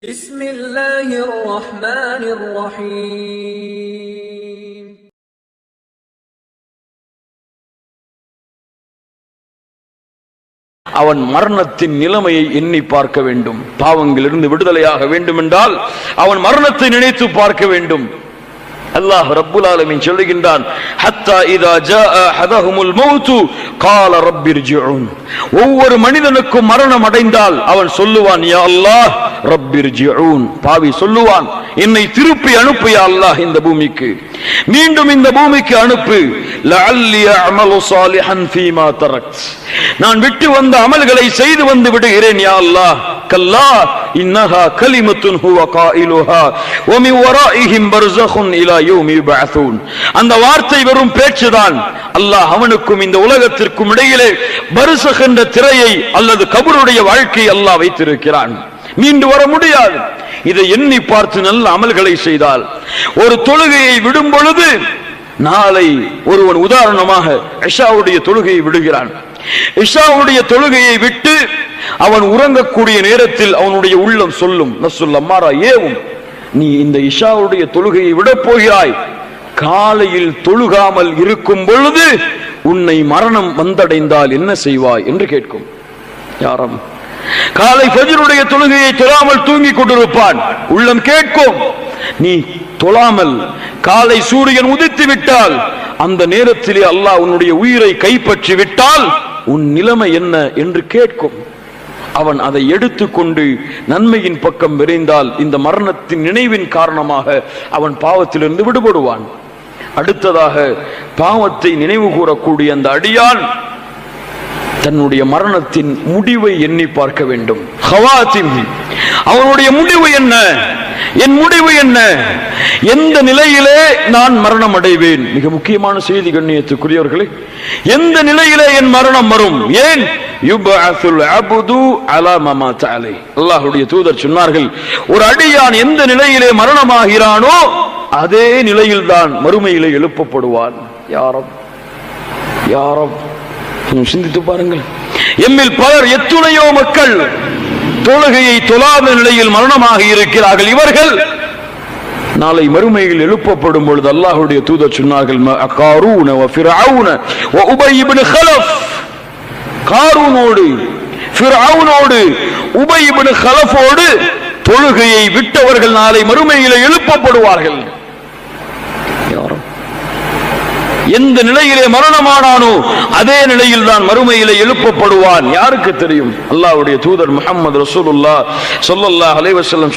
بسم الله الرحمن الرحيم அவன் மரணத்தின் நிலைமையை எண்ணி பார்க்க வேண்டும். பாவங்களிலிருந்து விடுதலையாக வேண்டும் என்றால் அவன் மரணத்தை நினைத்து பார்க்க வேண்டும். அல்லாஹ் ரப்புல் ஆலமீன் சொல்லுகின்றான், ஹத்தா இதா ஜாஅ அஹதஹுமுல் மௌத் قال رب ارجعون. ஒவ்வொரு மனிதனுக்கும் மரணம் அடைந்தால் அவன் சொல்லுவான், யா அல்லாஹ் ரப்பி ர்ஜிஊன். பாவி சொல்லுவான், என்னை திருப்பி அனுப்பு யா அல்லாஹ், இந்த பூமிக்கு மீண்டும் இந்த பூமிக்கு அனுப்பு. லஅல்லி அஅமலு ஸாலிஹன் ஃபீமா தரக்த். நான் விட்டு வந்த அமல்களை செய்து வந்து விடுகிறேன் யா அல்லாஹ். கல்லா இன்னஹா கலிமத்துன் ஹுவ காயிலுஹா வ மின் வராஇஹிம் பர்ஸഖுன் இலா யௌமி யுபஅஸூன். அந்த வார்த்தை வெறும் பேச்சுதான். அல்லாஹ் அவனுக்கும் இந்த உலகத்திற்கும் இடையிலே பர்ஸഖ் என்ற திரையை அல்லது கபருடைய வாழ்க்கையை அல்லாஹ் வைத்திருக்கிறான். மீண்டு வர முடியாது. இதை எண்ணி பார்த்து நல்ல அமல்களை செய்தால், ஒரு தொழுகையை விடும் பொழுது, நாளை ஒருவன் உதாரணமாக இஷாவுடைய தொழுகையை விடுகிறான். இஷாவுடைய தொழுகையை விட்டு அவன் உறங்கக்கூடிய நேரத்தில் அவனுடைய உள்ளம் சொல்லும், நஸ்ஸுல் அம்மாரா ஏவும், நீ இந்த இஷாவுடைய தொழுகையை விடப் போகிறாய். காலையில் தொழுகாமல் இருக்கும் பொழுது உன்னை மரணம் வந்தடைந்தால் என்ன செய்வாய் என்று கேட்கும். யாரும் காலை ஃபஜ்ருடைய தொழுகையை தொழாமல் தூங்கிக் கொண்டிருப்பான். உள்ளம் கேட்கும், நீ தொழாமல் காலை சூரியன் உதித்து விட்டால், அந்த நேரத்திலே அல்லாஹ் உன்னுடைய உயிரை கைப்பற்றி விட்டால் உன் நிலைமை என்ன என்று கேட்கும். அவன் அதை எடுத்துக்கொண்டு நன்மையின் பக்கம் விரைந்தால் இந்த மரணத்தின் நினைவின் காரணமாக அவன் பாவத்திலிருந்து விடுபடுவான். அடுத்ததாக, பாவத்தை நினைவு கூறக்கூடிய அந்த அடியான் தன்னுடைய மரணத்தின் முடிவை எண்ணி பார்க்க வேண்டும். அவனுடைய முடிவு என்ன, என் முடிவு என்ன, எந்த நிலையிலே நான் மரணம் அடைவேன்? மிக முக்கியமான செய்தி கண்ணியத்துக்குரியவர்களே, எந்த நிலையிலே என் மரணம் வரும்? ஏன் யுபஅஸுல் அப்து அலா மமாத அலை. அல்லாஹ்வுடைய தூதர் சொன்னார்கள், ஒரு அடியான் எந்த நிலையிலே மரணமாகிறானோ அதே நிலையில் தான் மறுமையிலே எழுப்பப்படுவான். யாரும் சிந்தித்து பாருங்கள். எம்மில் பலர், எத்துணையோ மக்கள் தொழுகையை தொழாத நிலையில் மரணமாக இருக்கிறார்கள். இவர்கள் நாளை மறுமையில் எழுப்பப்படும் பொழுது அல்லாஹ்வுடைய தூதர் சொன்னார்கள், காரூன வ ஃபிர்அவுன வ உபை இப்னு கலஃப். காரூனோடு, ஃபிர்அவுனோடு, உபை இப்னு கலஃபோடு தொழுகையை விட்டவர்கள் நாளை மறுமையில் எழுப்பப்படுவார்கள். எந்த நிலையிலே மரணமானானோ அதே நிலையில் தான் மறுமையிலே எழுப்பப்படுவான். யாருக்கு தெரியும்? அல்லாஹ்வுடைய தூதர் முஹம்மது ரசூலுல்லாஹ் ஸல்லல்லாஹு அலைஹி வஸல்லம்